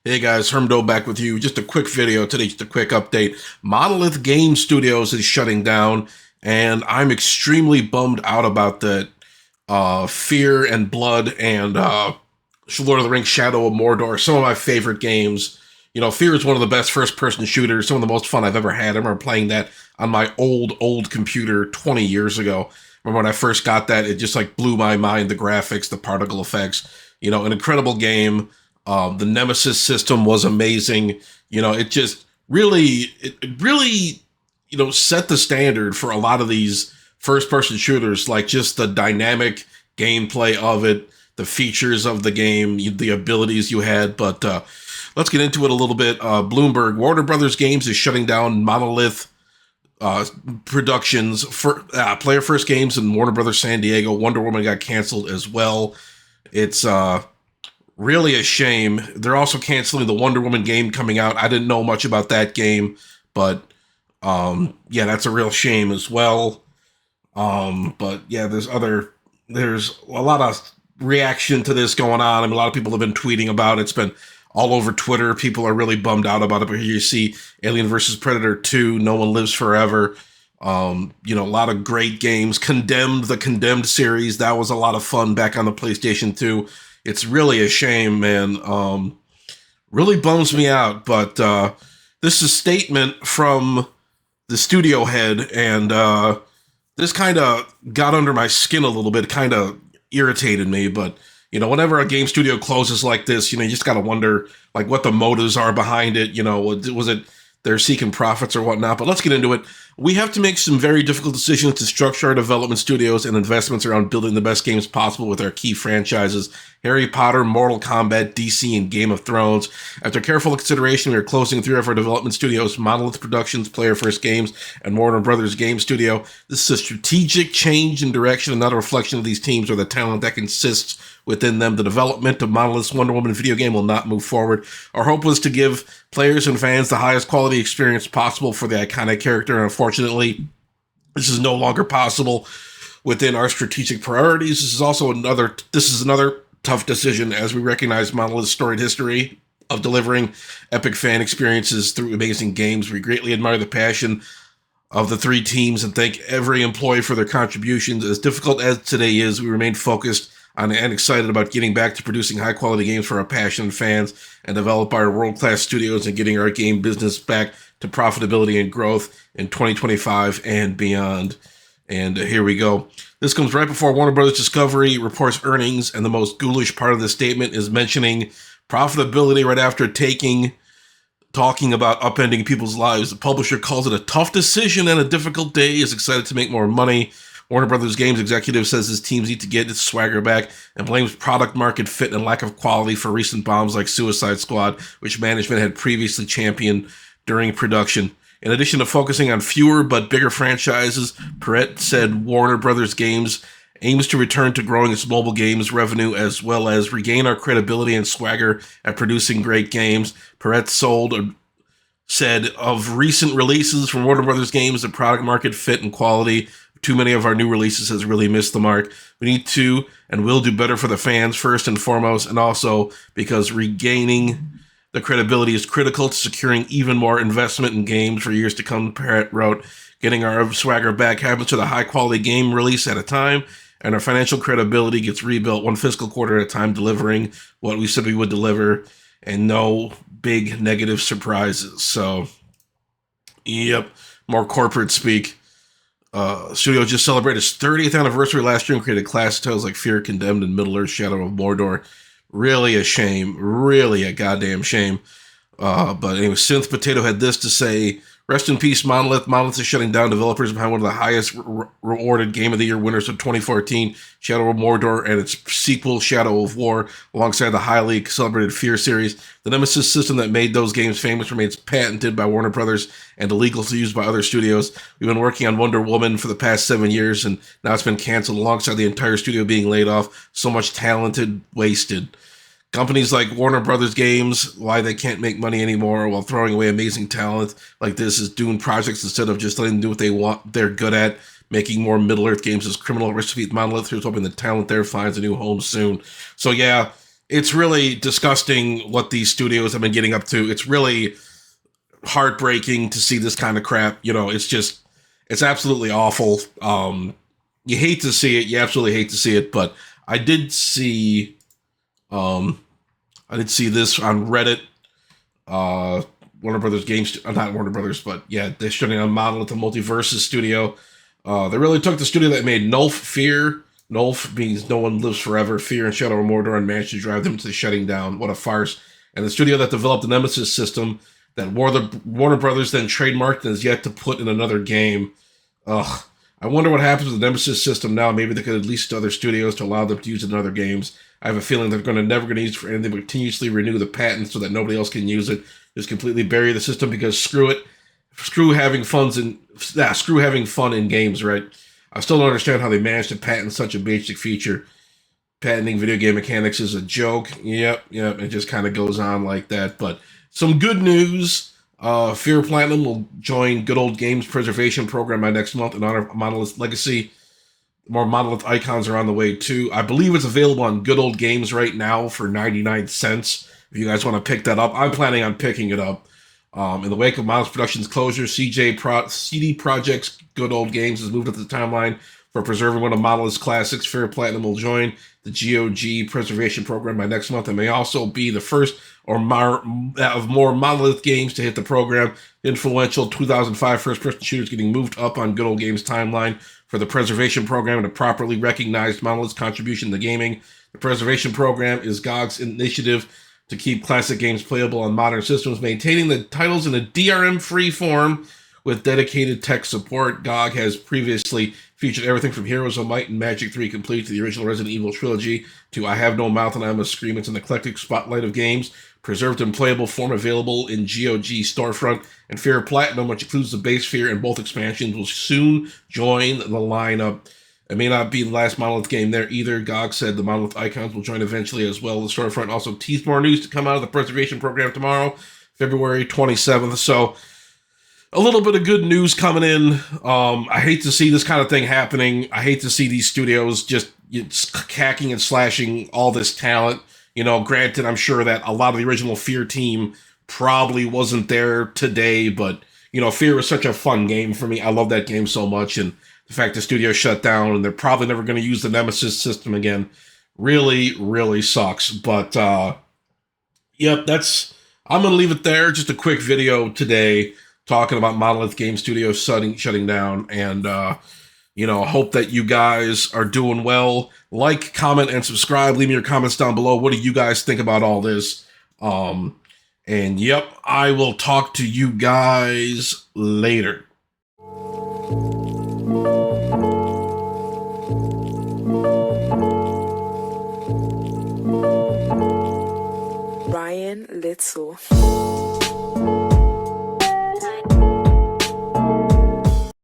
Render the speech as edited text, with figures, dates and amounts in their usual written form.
Hey guys, Hermdo back with you. Just a quick video today, just a quick update. Monolith Game Studios is shutting down, and I'm extremely bummed out about that. Fear and Blood and Lord of the Rings Shadow of Mordor, some of my favorite games. You know, Fear is one of the best first-person shooters, some of the most fun I've ever had. I remember playing that on my old computer 20 years ago. Remember when I first got that, it just like blew my mind, the graphics, the particle effects. You know, an incredible game. The Nemesis system was amazing. You know, it really, set the standard for a lot of these first person shooters, like just the dynamic gameplay of it, the features of the game, the abilities you had. But let's get into it a little bit. Bloomberg, Warner Brothers Games is shutting down Monolith Productions for Player First Games in Warner Brothers San Diego. Wonder Woman got canceled as well. It's really a shame. They're also canceling the Wonder Woman game coming out. I didn't know much about that game, but yeah, that's a real shame as well. But yeah, there's a lot of reaction to this going on. I mean, a lot of people have been tweeting about it. It's been all over Twitter. People are really bummed out about it. But here you see Alien vs. Predator 2, No One Lives Forever. A lot of great games. The Condemned series, that was a lot of fun back on the PlayStation 2. It's really a shame, man. Really bums me out. But this is a statement from the studio head, and this kind of got under my skin a little bit, kind of irritated me. But, whenever a game studio closes like this, you just got to wonder, like, what the motives are behind it. Was it they're seeking profits or whatnot? But let's get into it. We have to make some very difficult decisions to structure our development studios and investments around building the best games possible with our key franchises: Harry Potter, Mortal Kombat, DC, and Game of Thrones. After careful consideration, we are closing 3 of our development studios: Monolith Productions, Player First Games, and Warner Brothers Game Studio. This is a strategic change in direction and not a reflection of these teams or the talent that consists within them. The development of Monolith's Wonder Woman video game will not move forward. Our hope was to give players and fans the highest quality experience possible for the iconic character, and unfortunately, this is no longer possible within our strategic priorities. This is another tough decision, as we recognize Monolith's storied history of delivering epic fan experiences through amazing games. We greatly admire the passion of the 3 teams and thank every employee for their contributions. As difficult as today is, we remain focused on and excited about getting back to producing high-quality games for our passionate fans and develop our world-class studios and getting our game business back to profitability and growth in 2025 and beyond. And here we go. This comes right before Warner Brothers Discovery reports earnings, and the most ghoulish part of the statement is mentioning profitability right after talking about upending people's lives. The publisher calls it a tough decision and a difficult day, is excited to make more money. Warner Brothers Games executive says his teams need to get its swagger back and blames product market fit and lack of quality for recent bombs like Suicide Squad, which management had previously championed during production. In addition to focusing on fewer but bigger franchises, Perret said Warner Brothers Games aims to return to growing its mobile games revenue as well as regain our credibility and swagger at producing great games. Perret said of recent releases from Warner Brothers Games, the product market fit and quality too many of our new releases has really missed the mark. We need to and will do better for the fans first and foremost, and also because regaining the credibility is critical to securing even more investment in games for years to come. Parrott wrote, getting our swagger back happens with a high-quality game release at a time, and our financial credibility gets rebuilt one fiscal quarter at a time, delivering what we said we would deliver, and no big negative surprises. So, yep, more corporate speak. Studio just celebrated its 30th anniversary last year and created classic titles like F.E.A.R, Condemned, and Middle-earth Shadow of Mordor. Really a shame. Really a goddamn shame. But anyway, Synth Potato had this to say: rest in peace, Monolith. Monolith is shutting down developers behind one of the highest rewarded Game of the Year winners of 2014, Shadow of Mordor, and its sequel, Shadow of War, alongside the highly celebrated F.E.A.R series. The Nemesis system that made those games famous remains patented by Warner Brothers and illegal to use by other studios. We've been working on Wonder Woman for the past 7 years, and now it's been canceled alongside the entire studio being laid off. So much talented wasted. Companies like Warner Brothers Games, why they can't make money anymore while throwing away amazing talent like this is doing projects instead of just letting them do what they want, they're good at. Making more Middle-earth games is criminal recipe at Monolith, who's hoping the talent there finds a new home soon. So yeah, it's really disgusting what these studios have been getting up to. It's really heartbreaking to see this kind of crap. You know, it's absolutely awful. You hate to see it. You absolutely hate to see it. But I did see, um, I did see this on Reddit. Uh, Warner Brothers games, not Warner Brothers, but yeah, they're shutting down Monolith, the Multiverses studio. They really took the studio that made Nulf Fear. Nulf means no one lives forever. Fear and Shadow of Mordor and managed to drive them to the shutting down. What a farce. And the studio that developed the Nemesis system that Warner Brothers then trademarked and is yet to put in another game. Ugh. I wonder what happens with the Nemesis system now. Maybe they could at least other studios to allow them to use it in other games. I have a feeling they're never going to use it for anything but continuously renew the patent so that nobody else can use it. Just completely bury the system because screw it. Screw having screw having fun in games, right? I still don't understand how they managed to patent such a basic feature. Patenting video game mechanics is a joke. Yep. It just kind of goes on like that. But some good news. F.E.A.R Platinum will join Good Old Games Preservation Program by next month in honor of Monolith's legacy. More Monolith icons are on the way too. I believe it's available on Good Old Games right now for 99 cents. If you guys want to pick that up, I'm planning on picking it up. In the wake of Monolith Productions' closure, CD Projekt's Good Old Games has moved up the timeline for preserving one of Monolith's classics. F.E.A.R Platinum will join the GOG Preservation Program by next month and may also be the first of more Monolith games to hit the program. The influential 2005 first-person shooters getting moved up on Good Old Games timeline for the Preservation Program to properly recognize Monolith's contribution to gaming. The Preservation Program is GOG's initiative to keep classic games playable on modern systems, maintaining the titles in a DRM-free form with dedicated tech support. GOG has previously featured everything from Heroes of Might and Magic 3 Complete to the original Resident Evil trilogy to I Have No Mouth and I Must Scream. It's an eclectic spotlight of games, preserved in playable form, available in GOG storefront. And F.E.A.R Platinum, which includes the base F.E.A.R and both expansions, will soon join the lineup. It may not be the last Monolith game there either. GOG said the Monolith icons will join eventually as well. The storefront also teased more news to come out of the preservation program tomorrow, February 27th. So a little bit of good news coming in. I hate to see this kind of thing happening. I hate to see these studios just hacking and slashing all this talent. You know, granted, I'm sure that a lot of the original F.E.A.R team probably wasn't there today, but, you know, F.E.A.R was such a fun game for me. I love that game so much, and the fact the studio shut down and they're probably never going to use the Nemesis system again really, really sucks. But, yep, I'm going to leave it there. Just a quick video today talking about Monolith Game Studios shutting down. And, you know, hope that you guys are doing well. Like, comment, and subscribe. Leave me your comments down below. What do you guys think about all this? And, yep, I will talk to you guys later. Ryan Little.